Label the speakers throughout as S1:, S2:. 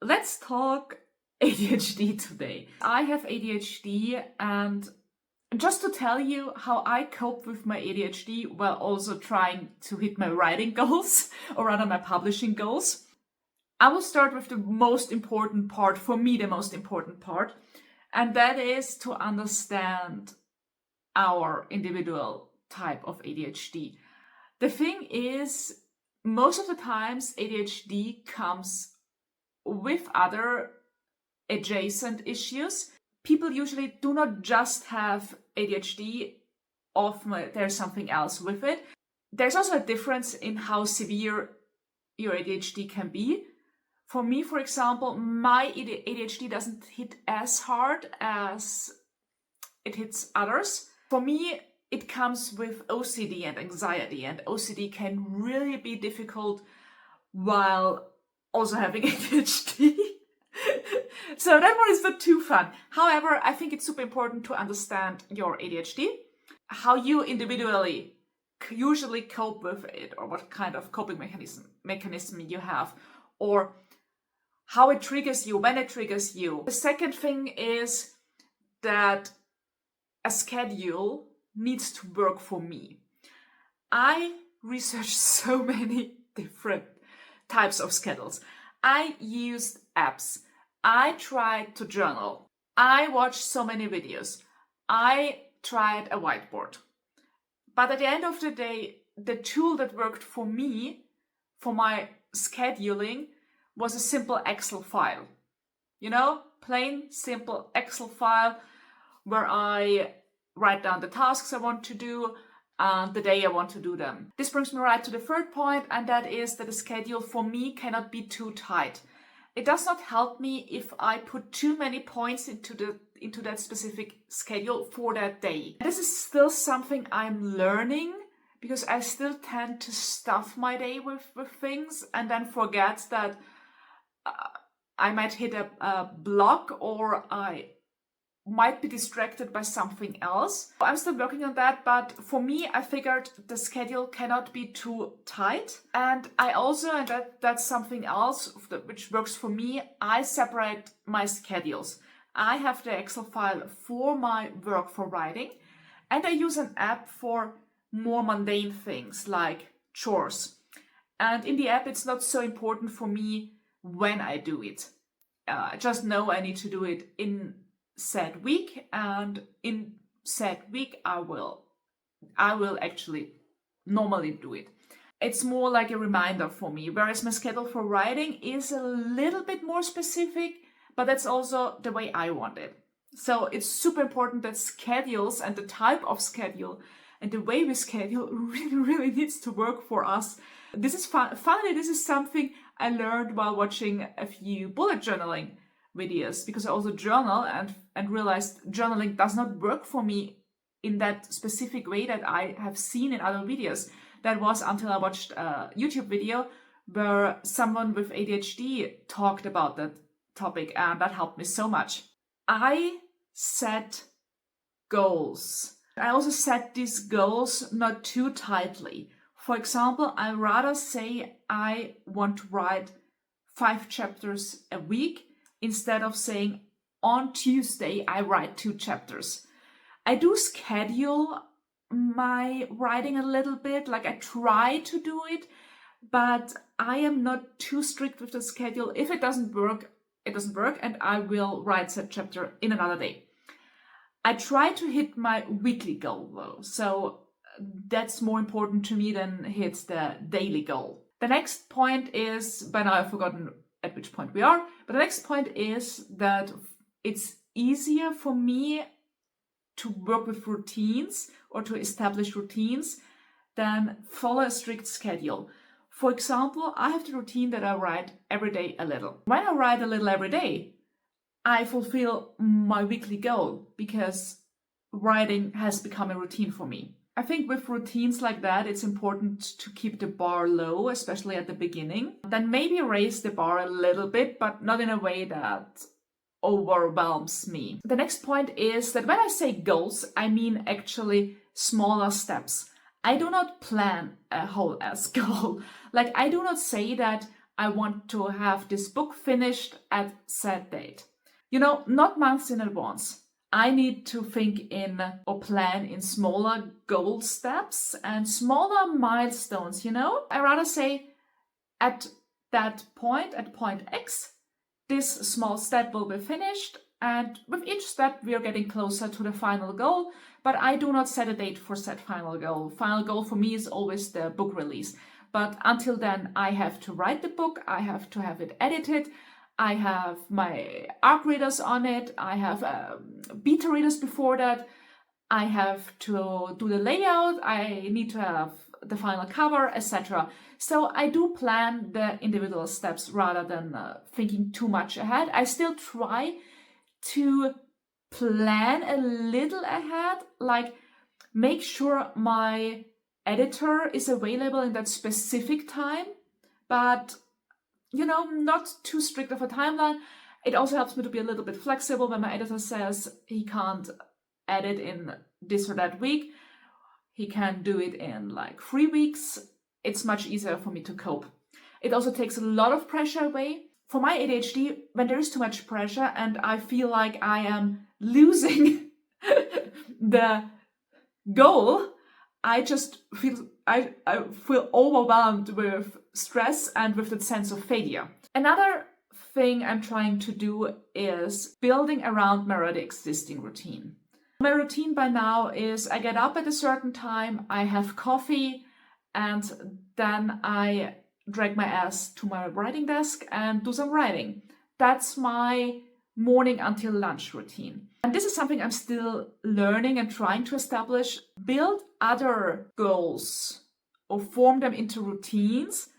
S1: let's talk ADHD today. I have ADHD, and just to tell you how I cope with my ADHD while also trying to hit my writing goals, or rather my publishing goals, I will start with the most important part, for me the most important part, and that is to understand our individual type of ADHD. The thing is, most of the times ADHD comes with other adjacent issues. People usually do not just have ADHD, often there's something else with it. There's also a difference in how severe your ADHD can be. For me, for example, my ADHD doesn't hit as hard as it hits others. For me, it comes with OCD and anxiety, and OCD can really be difficult while also having ADHD. So that one is not too fun. However, I think it's super important to understand your ADHD, how you individually usually cope with it, or what kind of coping mechanism you have, or how it triggers you, when it triggers you. The second thing is that a schedule needs to work for me. I researched so many different types of schedules. I used apps. I tried to journal. I watched so many videos. I tried a whiteboard. But at the end of the day, the tool that worked for me, for my scheduling, was a simple Excel file. You know, plain, simple Excel file where I write down the tasks I want to do and the day I want to do them. This brings me right to the third point, and that is that a schedule for me cannot be too tight. It does not help me if I put too many points into that specific schedule for that day. This is still something I'm learning, because I still tend to stuff my day with things and then forget that I might hit a block, or I might be distracted by something else. I'm still working on that, but for me, I figured the schedule cannot be too tight. And I also, and that's something else which works for me, I separate my schedules. I have the Excel file for my work for writing, and I use an app for more mundane things like chores. And in the app, it's not so important for me when I do it. I just know I need to do it in said week, and in said week I will actually normally do it. It's more like a reminder for me, whereas my schedule for writing is a little bit more specific, but that's also the way I want it. So it's super important that schedules and the type of schedule and the way we schedule really needs to work for us. This is finally, this is something I learned while watching a few bullet journaling videos, because I also journal and realized journaling does not work for me in that specific way that I have seen in other videos. That was until I watched a YouTube video where someone with ADHD talked about that topic, and that helped me so much. I set goals. I also set these goals not too tightly. For example, I rather say I want to write 5 chapters a week, instead of saying on Tuesday I write 2 chapters. I do schedule my writing a little bit, like I try to do it, but I am not too strict with the schedule. If it doesn't work, it doesn't work, and I will write that chapter in another day. I try to hit my weekly goal though, so that's more important to me than hit the daily goal. The next point is, by now I've forgotten at which point we are, but the next point is that it's easier for me to work with routines or to establish routines than follow a strict schedule. For example, I have the routine that I write every day a little. When I write a little every day, I fulfill my weekly goal because writing has become a routine for me. I think with routines like that, it's important to keep the bar low, especially at the beginning. Then maybe raise the bar a little bit, but not in a way that overwhelms me. The next point is that when I say goals, I mean actually smaller steps. I do not plan a whole ass goal. Like, I do not say that I want to have this book finished at said date. You know, not months in advance. I need to think in or plan in smaller goal steps and smaller milestones, you know? I rather say at that point, at point X, this small step will be finished, and with each step we are getting closer to the final goal, but I do not set a date for said final goal. Final goal for me is always the book release. But until then, I have to write the book, I have to have it edited, I have my ARC readers on it, I have beta readers before that, I have to do the layout, I need to have the final cover, etc. So I do plan the individual steps rather than thinking too much ahead. I still try to plan a little ahead, like make sure my editor is available in that specific time, but you know, not too strict of a timeline. It also helps me to be a little bit flexible when my editor says he can't edit in this or that week. He can do it in like 3 weeks. It's much easier for me to cope. It also takes a lot of pressure away. For my ADHD, when there is too much pressure and I feel like I am losing the goal, I just feel I feel overwhelmed with stress and with that sense of failure. Another thing I'm trying to do is building around my already existing routine. My routine by now is I get up at a certain time, I have coffee, and then I drag my ass to my writing desk and do some writing. That's my morning until lunch routine. And this is something I'm still learning and trying to establish. Build other goals or form them into routines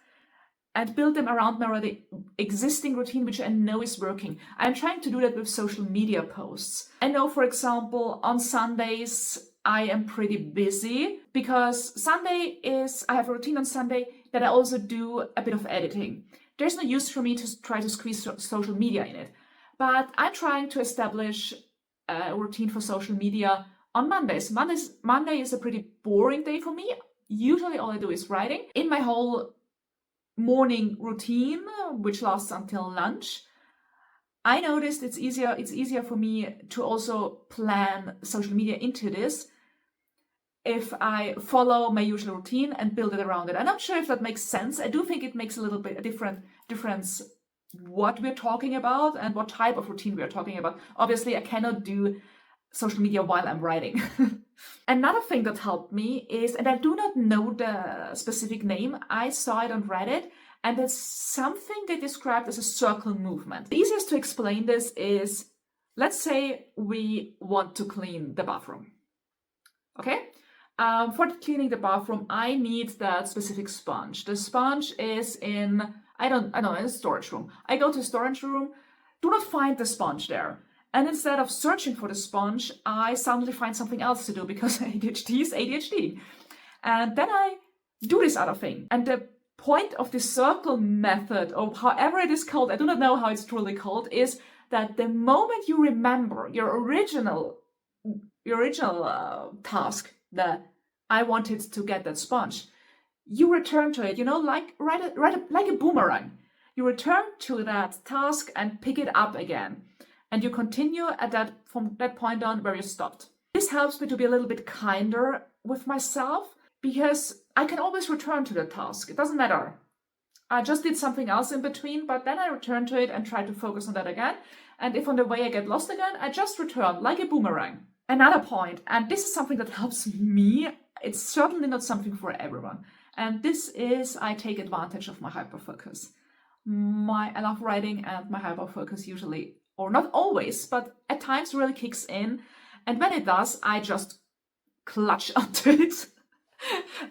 S1: and build them around my already existing routine, which I know is working. I'm trying to do that with social media posts. I know, for example, on Sundays, I am pretty busy because I have a routine on Sunday that I also do a bit of editing. There's no use for me to try to squeeze social media in it. But I'm trying to establish a routine for social media on Mondays. Monday is a pretty boring day for me. Usually all I do is writing. In my whole morning routine, which lasts until lunch, I noticed it's easier for me to also plan social media into this if I follow my usual routine and build it around it. I'm not sure if that makes sense. I do think it makes a little bit a difference what we're talking about and what type of routine we're talking about. Obviously, I cannot do social media while I'm writing. Another thing that helped me is, and I do not know the specific name, I saw it on Reddit, and it's something they described as a circle movement. The easiest to explain this is, let's say we want to clean the bathroom. Okay? For cleaning the bathroom, I need that specific sponge. The sponge is in, in a storage room. I go to the storage room, do not find the sponge there. And instead of searching for the sponge, I suddenly find something else to do because ADHD is ADHD. And then I do this other thing. And the point of the circle method, or however it is called, I do not know how it's truly called, is that the moment you remember your original task, that I wanted to get that sponge, you return to it, like like a boomerang. You return to that task and pick it up again. And you continue from that point on where you stopped. This helps me to be a little bit kinder with myself because I can always return to the task. It doesn't matter. I just did something else in between, but then I return to it and try to focus on that again. And if on the way I get lost again, I just return like a boomerang. Another point, and this is something that helps me, it's certainly not something for everyone. And this is, I take advantage of my hyperfocus. I love writing, and my hyperfocus usually, or not always, but at times really kicks in. And when it does, I just clutch onto it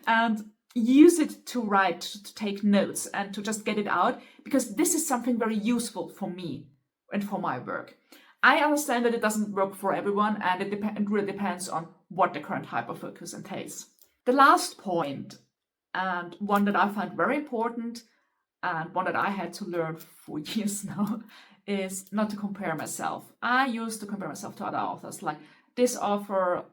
S1: and use it to write, to take notes, and to just get it out, because this is something very useful for me and for my work. I understand that it doesn't work for everyone, and it really depends on what the current hyperfocus entails. The last point, and one that I find very important, and one that I had to learn for years now, is not to compare myself. I used to compare myself to other authors. Like, this author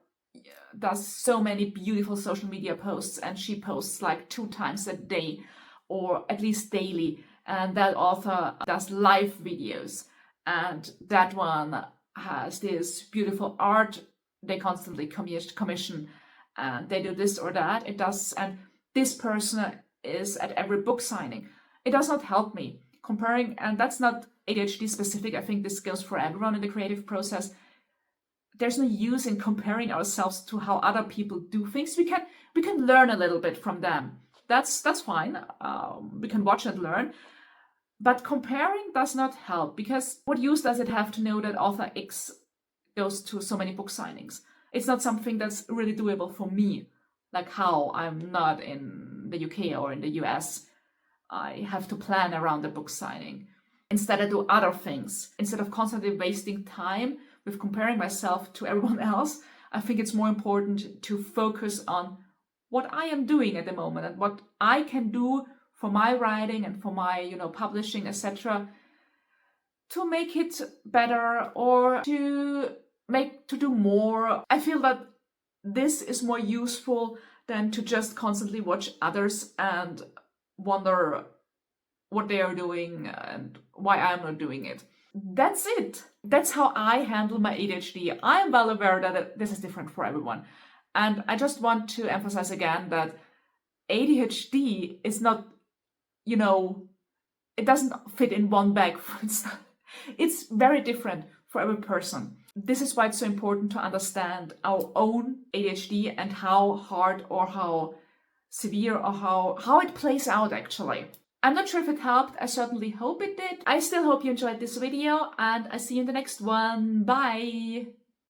S1: does so many beautiful social media posts, and she posts like 2 times a day, or at least daily. and that author does live videos, and that one has this beautiful art they constantly commission, and they do this or that. It does, and this person is at every book signing. It does not help me comparing, and that's not ADHD specific. I think this goes for everyone in the creative process. There's no use in comparing ourselves to how other people do things. We can learn a little bit from them. That's fine. We can watch and learn. But comparing does not help, because what use does it have to know that author X goes to so many book signings? It's not something that's really doable for me. Like how I'm not in the UK or in the US. I have to plan around the book signing. Instead, I do other things. Instead of constantly wasting time with comparing myself to everyone else, I think it's more important to focus on what I am doing at the moment and what I can do for my writing and for my, publishing, etc., to make it better or to do more. I feel that this is more useful than to just constantly watch others and wonder what they are doing and why I'm not doing it. That's it. That's how I handle my ADHD. I am well aware that this is different for everyone. And I just want to emphasize again that ADHD is not, it doesn't fit in one bag. It's very different for every person. This is why it's so important to understand our own ADHD and how hard or how severe or how it plays out actually. I'm not sure if it helped. I certainly hope it did. I still hope you enjoyed this video, and I see you in the next one. Bye!